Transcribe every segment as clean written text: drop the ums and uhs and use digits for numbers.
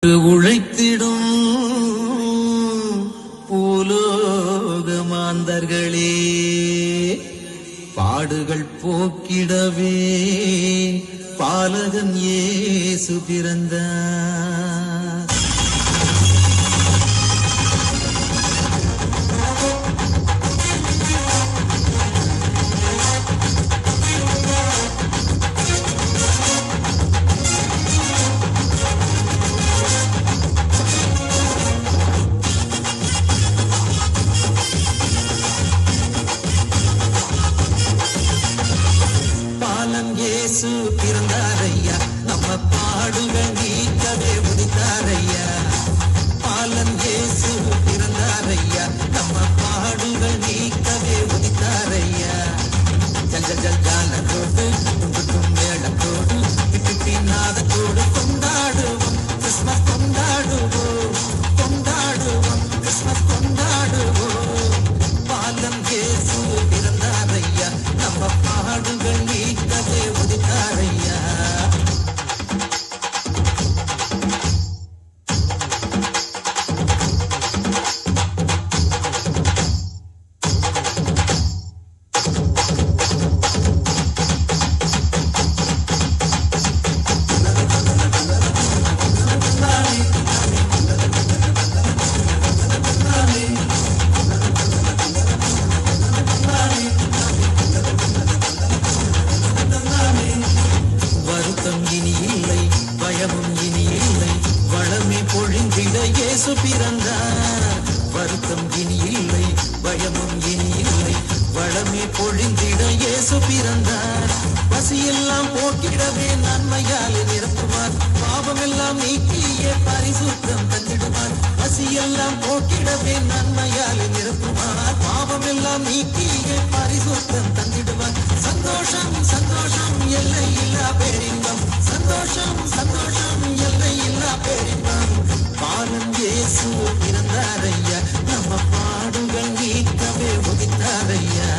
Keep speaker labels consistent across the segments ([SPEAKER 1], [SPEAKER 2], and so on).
[SPEAKER 1] உழைத்திடும் பூலோக மாந்தர்களே, பாடுகள் போக்கிடவே பாலகன் இயேசு பிறந்தார். இயேசு பிறந்தாரையா, நம்ம பாடுகள் நீக்கவே உதித்தாரையா. பாலன் இயேசு பிறந்தாரையா, நம்ம பாடுகள் நீக்கவே உதித்தாரையா. ஜல் ஜல் ஜல் ஜாலத்தோடு கும்பிட்டும் மேளத்தோடு பிப்பி நாதத்தோடு கொண்டாடுவோம், கிறிஸ்மஸ் கொண்டாடுவோம், கொண்டாடுவோம், கிறிஸ்மஸ் கொண்டாடுவோம். பாலன் இயேசு பிறந்தாரையா, நம்ம பாடுகள் நீக்கவே உதித்தாரையா. வருத்தம் இனி இல்லை, பயமும் இனி இல்லை, வளமே பொழிந்திட இயேசு பிறந்தார். வருத்தம் இனி இல்லை, பயமும் இனி இல்லை, வளமே பொழிந்திட இயேசு பிறந்தார். பசியெல்லாம் போக்கிடவே நன்மையாலே நிரப்புவார், பாவமெல்லாம் நீக்கியே பரிசுத்தம் தந்திடுவார். பசியெல்லாம் போக்கிடவே நன்மையாலே நிரப்புவார், பாவமெல்லாம் நீக்கியே பரிசுத்தம் தந்திடுவார். சந்தோஷம் சந்தோஷம் எல்லை இல்லா பேரின்பம், சந்தோஷம் சந்தோஷம் எல்லை இல்லா பேரின்பம். பாலன் இயேசு பிறந்தாரையா, நம்ம பாடுகள் நீக்கவே உதித்தாரையா.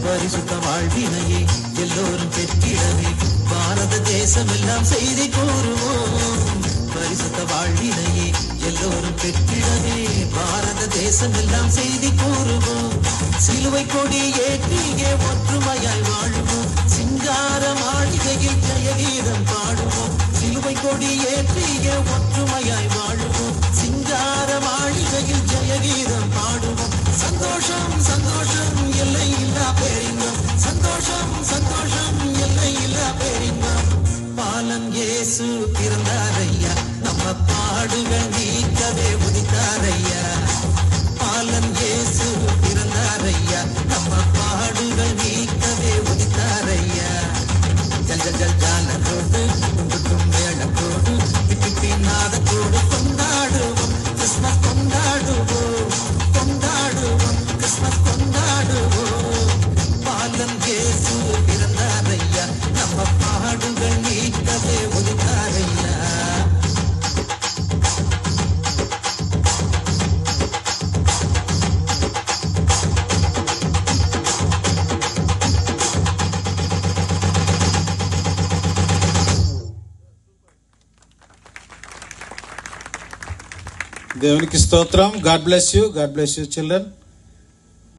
[SPEAKER 1] பரிசுத்த வாழ்வினையே எல்லோரும் பெற்றிடவே பாரத தேசம் எல்லாம் செய்தி கூறுவோம். பரிசுத்த வாழ்வினையே எல்லோரும் பெற்றிடவே பாரத தேசம் எல்லாம் செய்தி கூறுவோம். சிலுவை கொடி ஏற்றியே ஒற்றுமையாய் வாழுவோம், சிங்கார மாளிகையில் ஜெயகீதம் பாடுவோம். சிலுவை கொடி ஏற்றியே ஒற்றுமையாய் வாழுவோம், சிங்கார மாளிகையில் ஜெயகீதம் பாடுவோம். சந்தோஷம் சந்தோஷம் எல்லை இல்லா பேரின்பம், சந்தோஷம் சந்தோஷம் எல்லை இல்லா பேரின்பம். பாலன் இயேசு பிறந்தாரையா, நம்ம பாடுகள் நீக்கவே உதித்தாரையா. பாலன் இயேசு பிறந்தாரையா, நம்ம பாடுகள் நீக்கவே உதித்தாரையா. ஜல் ஜல் ஜல் ஜாலத்தோடு கும்பிட்டும் மேளத்தோடு பிப்பி நாதத்தோடு கொண்டாடுவோம், கிறிஸ்மஸ் கொண்டாடுவோம், கொண்டாடுவோம், கிறிஸ்மஸ் கொண்டாடுவோம். பாலன் இயேசு பிறந்தாரையா, நம்ம பாடுகள் நீக்கவே உதித்தாரையா.
[SPEAKER 2] దేవునికి స్తోత్రం. God bless you, God bless you children.